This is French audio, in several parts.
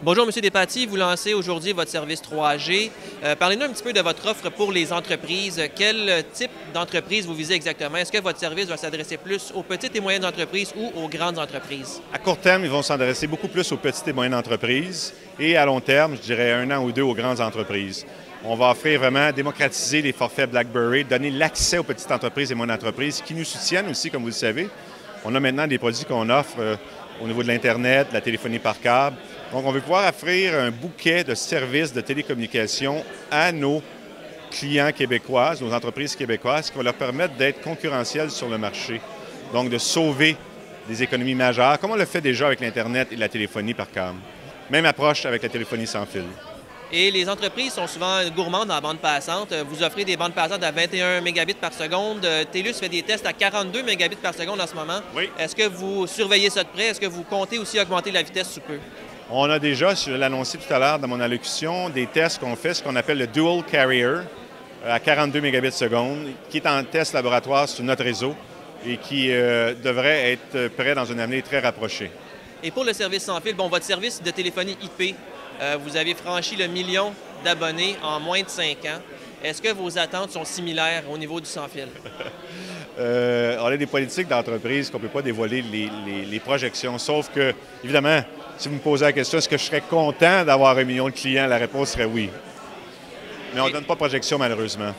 Bonjour, M. Despatie. Vous lancez aujourd'hui votre service 3G. Parlez-nous un petit peu de votre offre pour les entreprises. Quel type d'entreprise vous visez exactement? Est-ce que votre service va s'adresser plus aux petites et moyennes entreprises ou aux grandes entreprises? À court terme, ils vont s'adresser beaucoup plus aux petites et moyennes entreprises et à long terme, je dirais 1 an ou 2 aux grandes entreprises. On va offrir vraiment, démocratiser les forfaits BlackBerry, donner l'accès aux petites entreprises et moyennes entreprises qui nous soutiennent aussi, comme vous le savez. On a maintenant des produits qu'on offre au niveau de l'Internet, de la téléphonie par câble. Donc, on veut pouvoir offrir un bouquet de services de télécommunication à nos clients québécois, nos entreprises québécoises, qui va leur permettre d'être concurrentiels sur le marché. Donc, de sauver des économies majeures, comme on le fait déjà avec l'Internet et la téléphonie par câble. Même approche avec la téléphonie sans fil. Et les entreprises sont souvent gourmandes en bande passante. Vous offrez des bandes passantes à 21 mégabits par seconde. TELUS fait des tests à 42 mégabits par seconde en ce moment. Oui. Est-ce que vous surveillez ça de près? Est-ce que vous comptez aussi augmenter la vitesse sous peu? On a déjà, je l'ai annoncé tout à l'heure dans mon allocution, des tests qu'on fait, ce qu'on appelle le Dual Carrier à 42 mégabits seconde, qui est en test laboratoire sur notre réseau et qui devrait être prêt dans un avenir très rapproché. Et pour le service sans fil, bon, votre service de téléphonie IP, vous avez franchi le 1 million d'abonnés en moins de 5 ans. Est-ce que vos attentes sont similaires au niveau du sans fil? On a des politiques d'entreprise qu'on ne peut pas dévoiler les projections, sauf que, évidemment, si vous me posez la question, est-ce que je serais content d'avoir 1 million de clients? La réponse serait oui. Mais on ne donne pas de projection, malheureusement.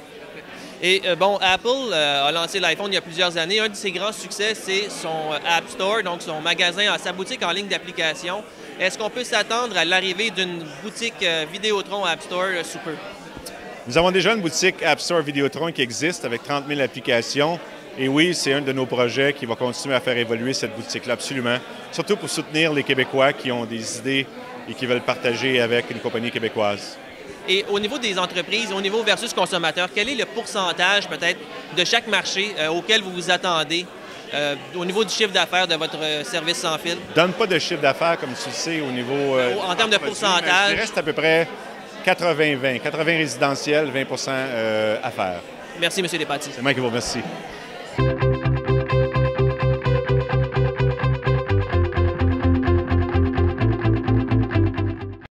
Et bon, Apple a lancé l'iPhone il y a plusieurs années. Un de ses grands succès, c'est son App Store, donc son magasin, sa boutique en ligne d'applications. Est-ce qu'on peut s'attendre à l'arrivée d'une boutique Vidéotron App Store sous peu? Nous avons déjà une boutique App Store Vidéotron qui existe avec 30 000 applications. Et oui, c'est un de nos projets qui va continuer à faire évoluer cette boutique-là, absolument. Surtout pour soutenir les Québécois qui ont des idées et qui veulent partager avec une compagnie québécoise. Et au niveau des entreprises, au niveau versus consommateur, quel est le pourcentage peut-être de chaque marché auquel vous vous attendez au niveau du chiffre d'affaires de votre service sans fil? Je ne donne pas de chiffre d'affaires, comme tu le sais, au niveau... en termes de pourcentage? Il reste à peu près 80-20. 80 résidentiels, 20 affaires. Merci, M. Despatie. C'est moi qui vous remercie.